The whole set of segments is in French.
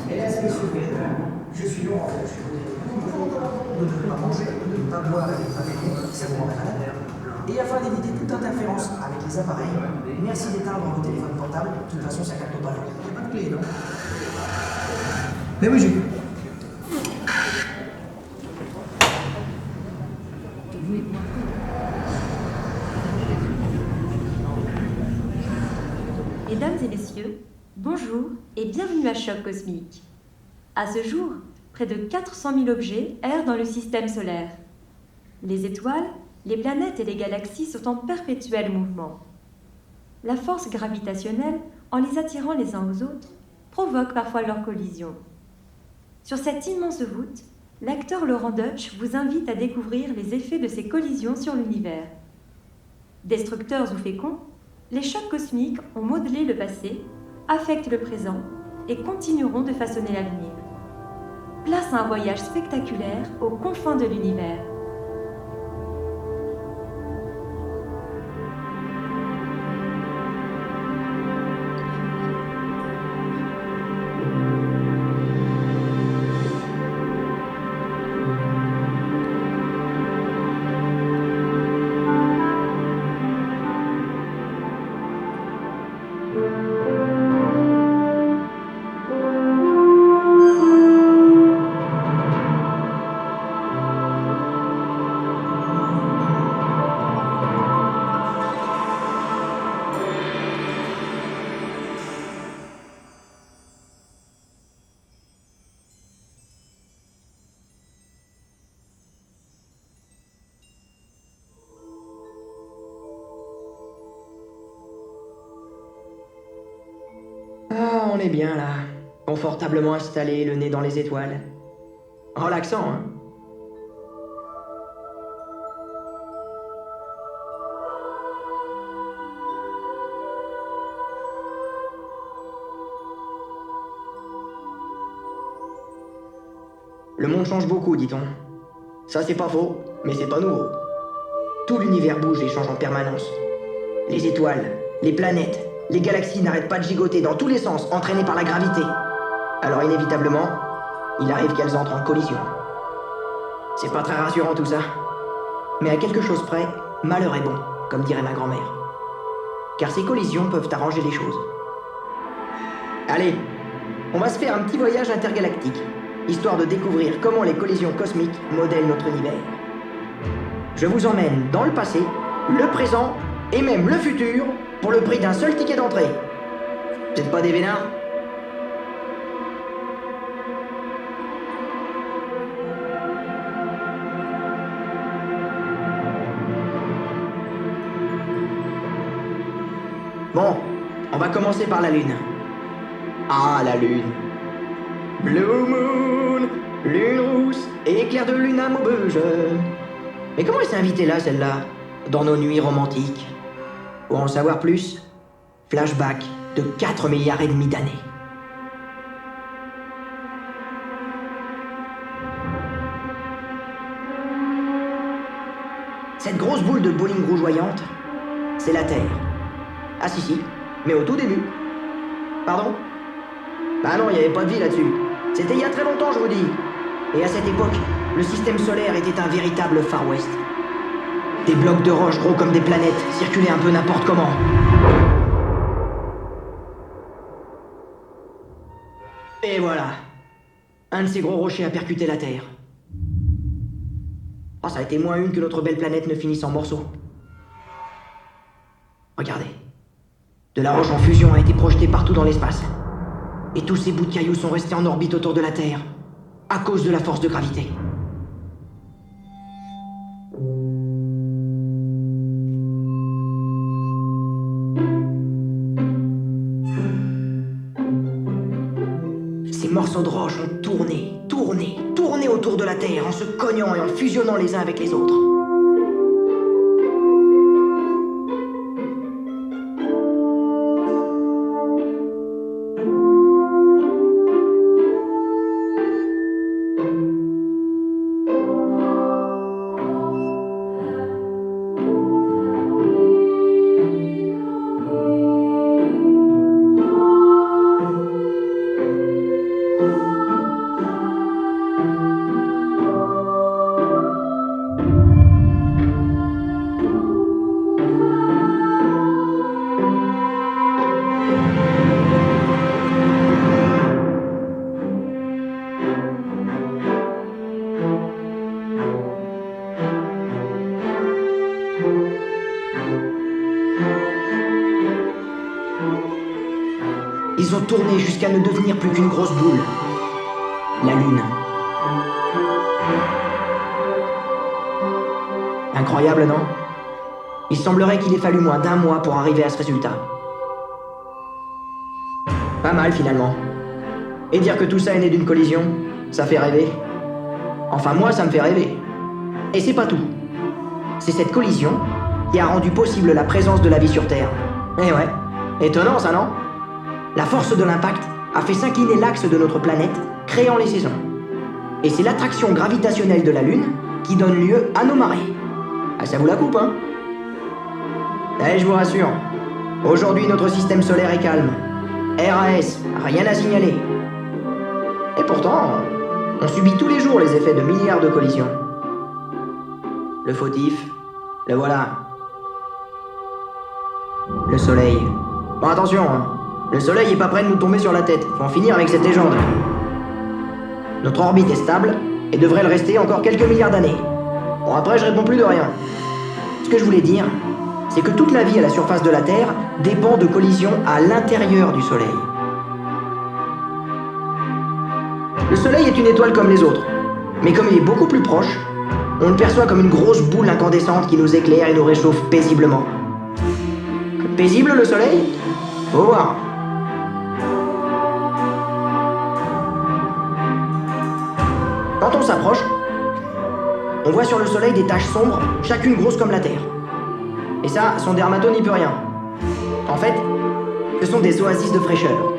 Mesdames et messieurs, je suis Laurent. Vous ne devez pas manger, vous ne devez pas boire avec ça vous rendra malade. Et afin d'éviter toute interférence avec les appareils, merci d'éteindre vos téléphones portables. De toute façon, ça capte pas l'eau. Il n'y a pas de clé, non? Mais oui, j'ai. Mesdames et messieurs, bonjour et bienvenue à Choc Cosmique. À ce jour, près de 400 000 objets errent dans le système solaire. Les étoiles, les planètes et les galaxies sont en perpétuel mouvement. La force gravitationnelle, en les attirant les uns aux autres, provoque parfois leur collision. Sur cette immense voûte, l'acteur Laurent Deutsch vous invite à découvrir les effets de ces collisions sur l'univers. Destructeurs ou féconds, les chocs cosmiques ont modelé le passé, affectent le présent et continueront de façonner l'avenir. Place à un voyage spectaculaire aux confins de l'univers. Ah, on est bien là, confortablement installé, le nez dans les étoiles. Relaxant, hein? Le monde change beaucoup, dit-on. Ça, c'est pas faux, mais c'est pas nouveau. Tout l'univers bouge et change en permanence. Les étoiles, les planètes, les galaxies n'arrêtent pas de gigoter dans tous les sens, entraînées par la gravité. Alors inévitablement, il arrive qu'elles entrent en collision. C'est pas très rassurant tout ça. Mais à quelque chose près, malheur est bon, comme dirait ma grand-mère. Car ces collisions peuvent arranger les choses. Allez, on va se faire un petit voyage intergalactique, histoire de découvrir comment les collisions cosmiques modèlent notre univers. Je vous emmène dans le passé, le présent et même le futur pour le prix d'un seul ticket d'entrée. Vous êtes pas des vénards ? Bon, on va commencer par la Lune. Ah, la Lune. Blue Moon, lune rousse, éclair de lune à maubeuge. Mais comment elle s'est invitée là, celle-là, dans nos nuits romantiques? Pour en savoir plus, flashback de 4 milliards et demi d'années. Cette grosse boule de bowling rougeoyante, c'est la Terre. Ah si, mais au tout début. Pardon? Bah non, il n'y avait pas de vie là-dessus. C'était il y a très longtemps, je vous dis. Et à cette époque, le système solaire était un véritable Far West. Des blocs de roche gros comme des planètes circulaient un peu n'importe comment. Et voilà. Un de ces gros rochers a percuté la Terre. Oh, ça a été moins une que notre belle planète ne finisse en morceaux. Regardez. De la roche en fusion a été projetée partout dans l'espace. Et tous ces bouts de cailloux sont restés en orbite autour de la Terre, à cause de la force de gravité. Ces morceaux de roche ont tourné autour de la Terre en se cognant et en fusionnant les uns avec les autres. Ils ont tourné jusqu'à ne devenir plus qu'une grosse boule. La Lune. Incroyable, non? Il semblerait qu'il ait fallu moins d'1 mois pour arriver à ce résultat. Pas mal, finalement. Et dire que tout ça est né d'une collision, ça fait rêver. Enfin, moi, ça me fait rêver. Et c'est pas tout. C'est cette collision qui a rendu possible la présence de la vie sur Terre. Eh ouais, étonnant ça, non? La force de l'impact a fait s'incliner l'axe de notre planète, créant les saisons. Et c'est l'attraction gravitationnelle de la Lune qui donne lieu à nos marées. Ah, ça vous la coupe, hein? Eh, je vous rassure, aujourd'hui notre système solaire est calme. RAS, rien à signaler. Et pourtant, on subit tous les jours les effets de milliards de collisions. Le fautif, le voilà. Le soleil. Bon, attention, hein. Le soleil est pas prêt de nous tomber sur la tête. Faut en finir avec cette légende. Notre orbite est stable et devrait le rester encore quelques milliards d'années. Bon, après, je réponds plus de rien. Ce que je voulais dire, c'est que toute la vie à la surface de la Terre dépend de collisions à l'intérieur du Soleil. Le Soleil est une étoile comme les autres, mais comme il est beaucoup plus proche, on le perçoit comme une grosse boule incandescente qui nous éclaire et nous réchauffe paisiblement. Paisible le Soleil? Faut voir. Quand on s'approche, on voit sur le Soleil des taches sombres, chacune grosse comme la Terre. Et ça, son dermato n'y peut rien. En fait, ce sont des oasis de fraîcheur.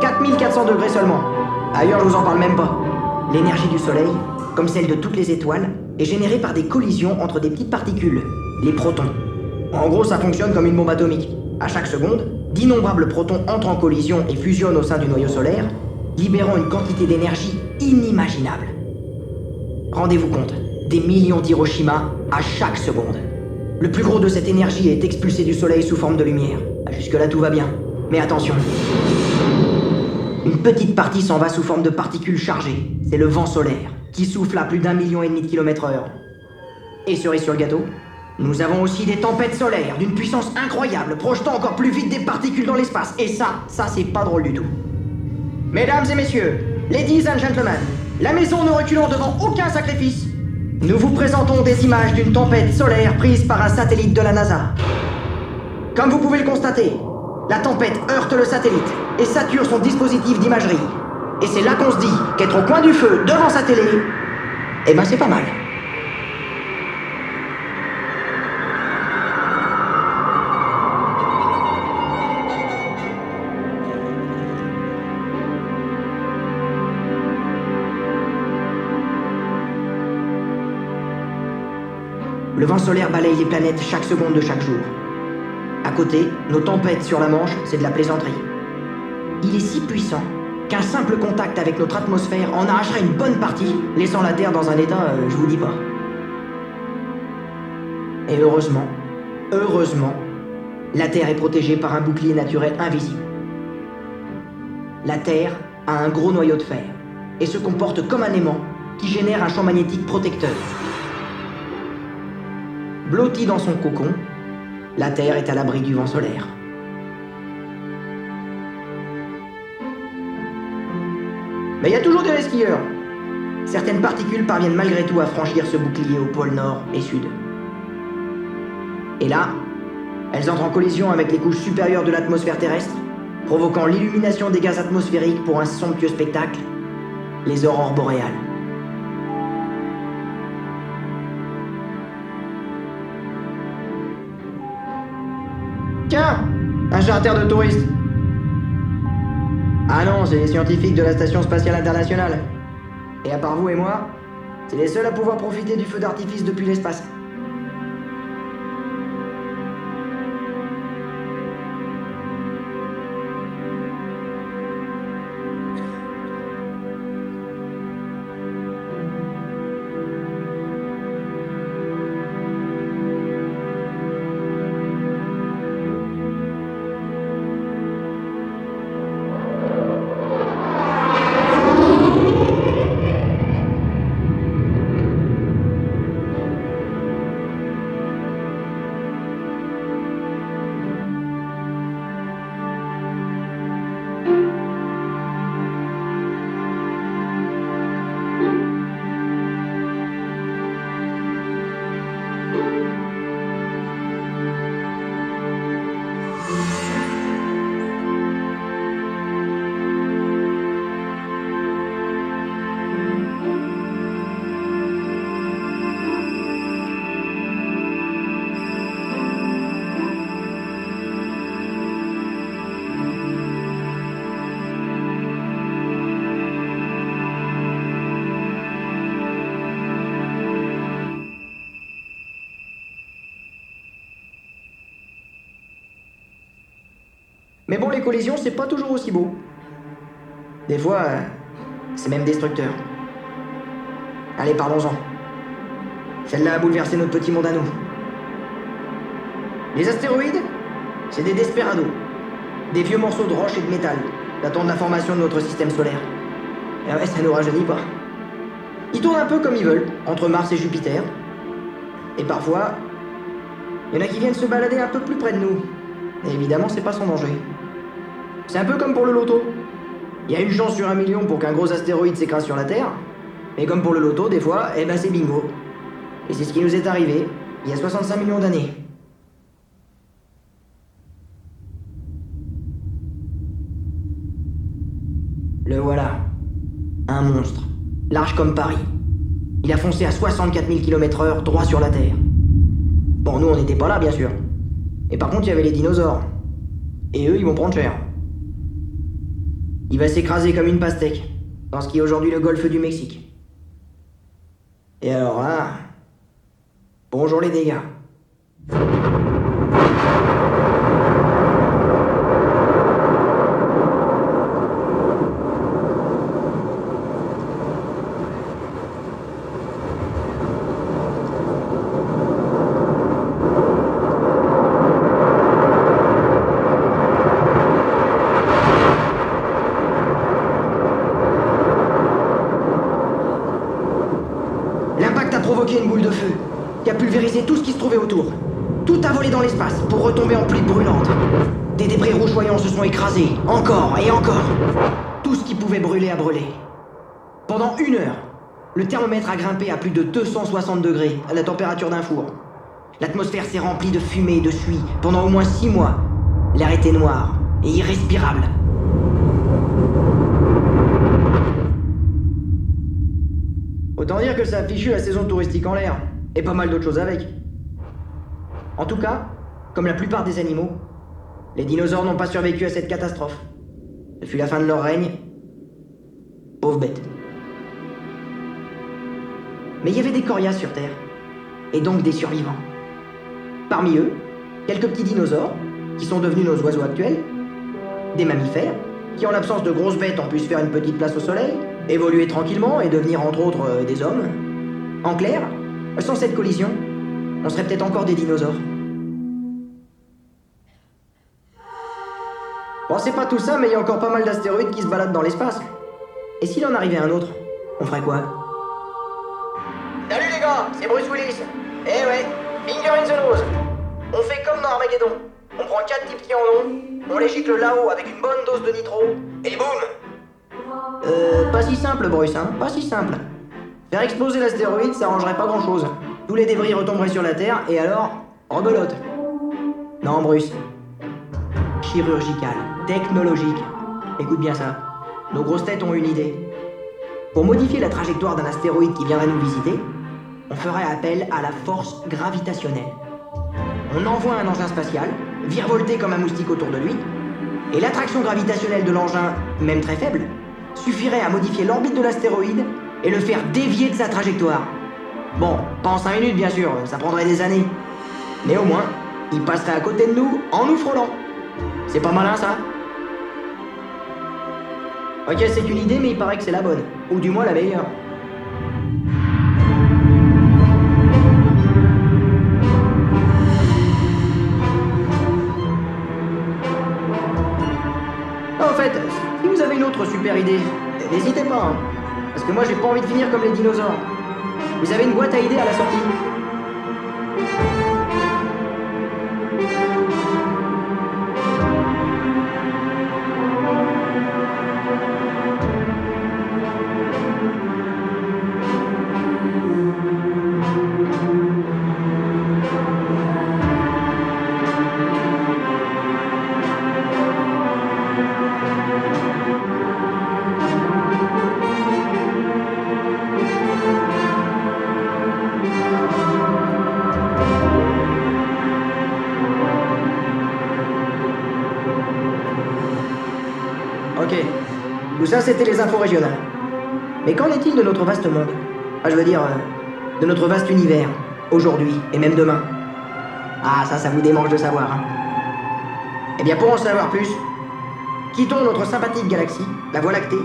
4400 degrés seulement. Ailleurs, je vous en parle même pas. L'énergie du Soleil, comme celle de toutes les étoiles, est générée par des collisions entre des petites particules, les protons. En gros, ça fonctionne comme une bombe atomique. À chaque seconde, d'innombrables protons entrent en collision et fusionnent au sein du noyau solaire, libérant une quantité d'énergie inimaginable. Rendez-vous compte, des millions d'Hiroshima à chaque seconde. Le plus gros de cette énergie est expulsé du Soleil sous forme de lumière. Jusque-là, tout va bien. Mais attention. Une petite partie s'en va sous forme de particules chargées. C'est le vent solaire, qui souffle à plus d'1,5 million de km/h. Et cerise sur le gâteau, nous avons aussi des tempêtes solaires d'une puissance incroyable, projetant encore plus vite des particules dans l'espace. Et ça c'est pas drôle du tout. Mesdames et messieurs, ladies and gentlemen, la maison ne reculant devant aucun sacrifice, nous vous présentons des images d'une tempête solaire prise par un satellite de la NASA. Comme vous pouvez le constater, la tempête heurte le satellite et sature son dispositif d'imagerie. Et c'est là qu'on se dit qu'être au coin du feu devant sa télé, eh ben c'est pas mal. Le vent solaire balaye les planètes chaque seconde de chaque jour. À côté, nos tempêtes sur la Manche, c'est de la plaisanterie. Il est si puissant qu'un simple contact avec notre atmosphère en arracherait une bonne partie, laissant la Terre dans un état, je vous dis pas. Et heureusement, la Terre est protégée par un bouclier naturel invisible. La Terre a un gros noyau de fer et se comporte comme un aimant qui génère un champ magnétique protecteur. Blottie dans son cocon, la Terre est à l'abri du vent solaire. Mais il y a toujours des resquilleurs. Certaines particules parviennent malgré tout à franchir ce bouclier au pôle nord et sud. Et là, elles entrent en collision avec les couches supérieures de l'atmosphère terrestre, provoquant l'illumination des gaz atmosphériques pour un somptueux spectacle, les aurores boréales. Tiens, un charter de touristes. Ah non, c'est les scientifiques de la Station Spatiale Internationale. Et à part vous et moi, c'est les seuls à pouvoir profiter du feu d'artifice depuis l'espace. Mais bon, les collisions, c'est pas toujours aussi beau. Des fois, c'est même destructeur. Allez, parlons-en. Celle-là a bouleversé notre petit monde à nous. Les astéroïdes, c'est des desperados. Des vieux morceaux de roche et de métal, datant de la formation de notre système solaire. Et ouais, ça nous rajeunit pas. Ils tournent un peu comme ils veulent, entre Mars et Jupiter. Et parfois, il y en a qui viennent se balader un peu plus près de nous. Et évidemment, c'est pas sans danger. C'est un peu comme pour le loto. Il y a une chance sur 1 million pour qu'un gros astéroïde s'écrase sur la Terre. Mais comme pour le loto, des fois, eh ben c'est bingo. Et c'est ce qui nous est arrivé il y a 65 millions d'années. Le voilà. Un monstre. Large comme Paris. Il a foncé à 64 000 km/h droit sur la Terre. Bon, nous on n'était pas là, bien sûr. Et par contre, il y avait les dinosaures. Et eux, ils vont prendre cher. Il va s'écraser comme une pastèque, dans ce qui est aujourd'hui le golfe du Mexique. Et alors là... Bonjour les dégâts. L'impact a provoqué une boule de feu, qui a pulvérisé tout ce qui se trouvait autour. Tout a volé dans l'espace pour retomber en pluie brûlante. Des débris rougeoyants se sont écrasés, encore et encore. Tout ce qui pouvait brûler a brûlé. Pendant 1 heure, le thermomètre a grimpé à plus de 260 degrés à la température d'un four. L'atmosphère s'est remplie de fumée et de suie pendant au moins 6 mois. L'air était noir et irrespirable. Autant dire que ça a fichu la saison touristique en l'air, et pas mal d'autres choses avec. En tout cas, comme la plupart des animaux, les dinosaures n'ont pas survécu à cette catastrophe. Ce fut la fin de leur règne. Pauvres bêtes. Mais il y avait des coriaces sur Terre, et donc des survivants. Parmi eux, quelques petits dinosaures, qui sont devenus nos oiseaux actuels, des mammifères, qui en l'absence de grosses bêtes ont pu se faire une petite place au soleil, évoluer tranquillement et devenir entre autres des hommes. En clair, sans cette collision, on serait peut-être encore des dinosaures. Bon, c'est pas tout ça, mais il y a encore pas mal d'astéroïdes qui se baladent dans l'espace. Et s'il en arrivait un autre, on ferait quoi? Salut les gars, c'est Bruce Willis. Eh ouais, finger in the nose. On fait comme dans Armageddon. On prend 4 types qui en ont, on les gicle là-haut avec une bonne dose de nitro, et boum! Pas si simple, Bruce, hein, pas si simple. Faire exploser l'astéroïde, ça arrangerait pas grand-chose. Tous les débris retomberaient sur la Terre, et alors, rebelote. Non, Bruce. Chirurgical, technologique. Écoute bien ça. Nos grosses têtes ont une idée. Pour modifier la trajectoire d'un astéroïde qui viendrait nous visiter, on ferait appel à la force gravitationnelle. On envoie un engin spatial, virevolter comme un moustique autour de lui, et l'attraction gravitationnelle de l'engin, même très faible, suffirait à modifier l'orbite de l'astéroïde et le faire dévier de sa trajectoire. Bon, pas en 5 minutes bien sûr, ça prendrait des années. Mais au moins, il passerait à côté de nous en nous frôlant. C'est pas malin ça? Ok, c'est une idée, mais il paraît que c'est la bonne. Ou du moins la meilleure. En fait, si vous avez une autre super idée, n'hésitez pas, hein. Parce que moi j'ai pas envie de finir comme les dinosaures. Vous avez une boîte à idées à la sortie? Ok, tout ça c'était les infos régionales. Mais qu'en est-il de notre vaste monde? Je veux dire, de notre vaste univers, aujourd'hui et même demain. Ah, ça vous démange de savoir, hein. Eh bien, pour en savoir plus, Quittons notre sympathique galaxie, la Voie lactée,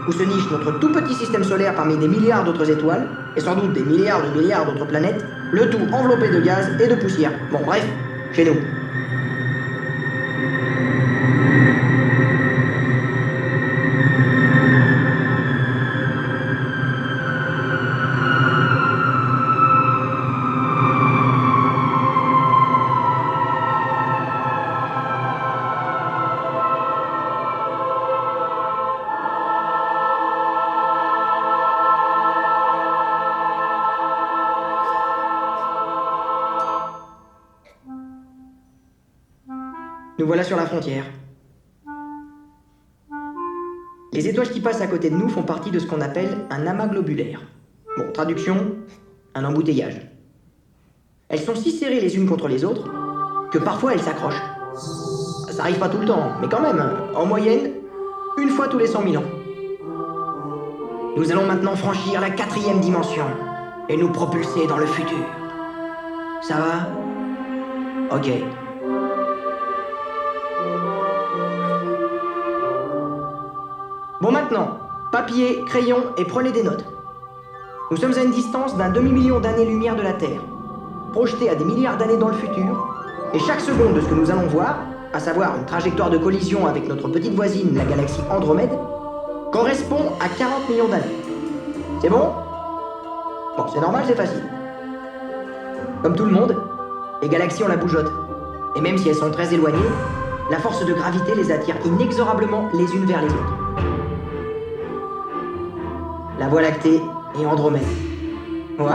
où se niche notre tout petit système solaire parmi des milliards d'autres étoiles, et sans doute des milliards d'autres planètes, le tout enveloppé de gaz et de poussière. Bon, bref, chez nous. Nous voilà sur la frontière. Les étoiles qui passent à côté de nous font partie de ce qu'on appelle un amas globulaire. Bon, traduction, un embouteillage. Elles sont si serrées les unes contre les autres que parfois elles s'accrochent. Ça arrive pas tout le temps, mais quand même, en moyenne, une fois tous les 100 000 ans. Nous allons maintenant franchir la 4e dimension et nous propulser dans le futur. Ça va? Ok. Bon maintenant, papier, crayon et prenez des notes. Nous sommes à une distance d'un demi-million d'années-lumière de la Terre, projetés à des milliards d'années dans le futur, et chaque seconde de ce que nous allons voir, à savoir une trajectoire de collision avec notre petite voisine, la galaxie Andromède, correspond à 40 millions d'années. C'est bon? Bon, c'est normal, c'est facile. Comme tout le monde, les galaxies ont la bougeotte, et même si elles sont très éloignées, la force de gravité les attire inexorablement les unes vers les autres. La Voie lactée et Andromède. Waouh!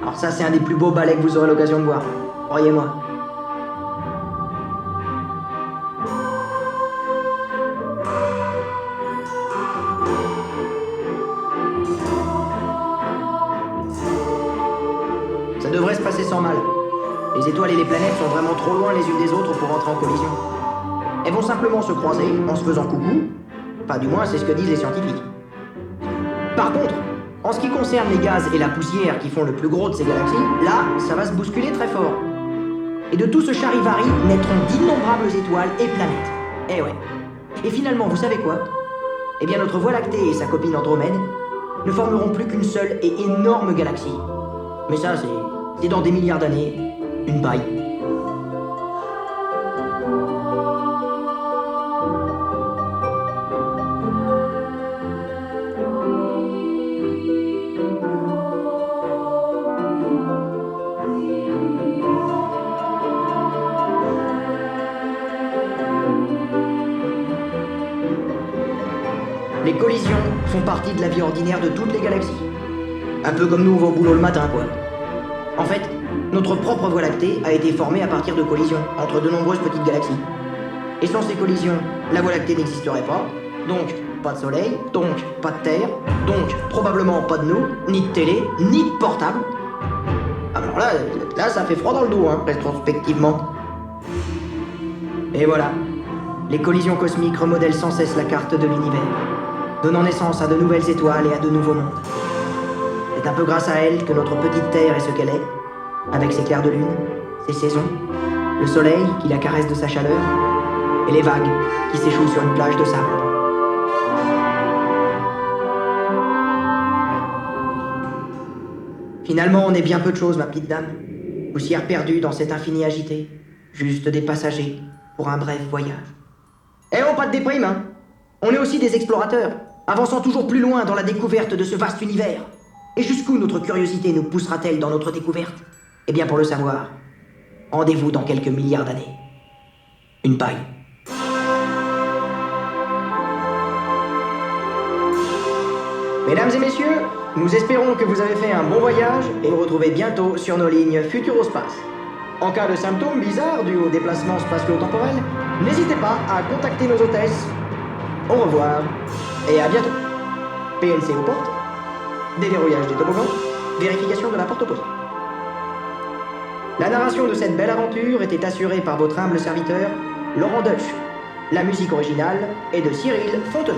Alors ça, c'est un des plus beaux ballets que vous aurez l'occasion de voir. Croyez-moi. Ça devrait se passer sans mal. Les étoiles et les planètes sont vraiment trop loin les unes des autres pour entrer en collision. Elles vont simplement se croiser en se faisant coucou. Enfin, du moins, c'est ce que disent les scientifiques. Par contre, en ce qui concerne les gaz et la poussière qui font le plus gros de ces galaxies, là, ça va se bousculer très fort. Et de tout ce charivari naîtront d'innombrables étoiles et planètes. Eh ouais. Et finalement, vous savez quoi? Eh bien, notre Voie lactée et sa copine Andromède ne formeront plus qu'une seule et énorme galaxie. Mais ça, c'est dans des milliards d'années, une paille. Les collisions font partie de la vie ordinaire de toutes les galaxies. Un peu comme nous, on va au boulot le matin, quoi. En fait, notre propre Voie lactée a été formée à partir de collisions entre de nombreuses petites galaxies. Et sans ces collisions, la Voie lactée n'existerait pas, donc pas de soleil, donc pas de terre, donc probablement pas de nous, ni de télé, ni de portable. Alors là, ça fait froid dans le dos, hein, rétrospectivement. Et voilà, les collisions cosmiques remodèlent sans cesse la carte de l'univers, donnant naissance à de nouvelles étoiles et à de nouveaux mondes. C'est un peu grâce à elles que notre petite Terre est ce qu'elle est, avec ses clairs de lune, ses saisons, le soleil qui la caresse de sa chaleur, et les vagues qui s'échouent sur une plage de sable. Finalement, on est bien peu de choses, ma petite dame. Poussière perdue dans cet infini agité, juste des passagers pour un bref voyage. Eh oh, pas de déprime, hein! On est aussi des explorateurs, avançant toujours plus loin dans la découverte de ce vaste univers. Et jusqu'où notre curiosité nous poussera-t-elle dans notre découverte? Eh bien, pour le savoir, rendez-vous dans quelques milliards d'années. Une paille. Mesdames et messieurs, nous espérons que vous avez fait un bon voyage et nous retrouvez bientôt sur nos lignes Futurospace. En cas de symptômes bizarres dus au déplacement spatio-temporel, n'hésitez pas à contacter nos hôtesses. Au revoir et à bientôt. PNC aux portes, déverrouillage des toboggans, vérification de la porte opposée. La narration de cette belle aventure était assurée par votre humble serviteur, Laurent Deutsch. La musique originale est de Cyril Fontenot.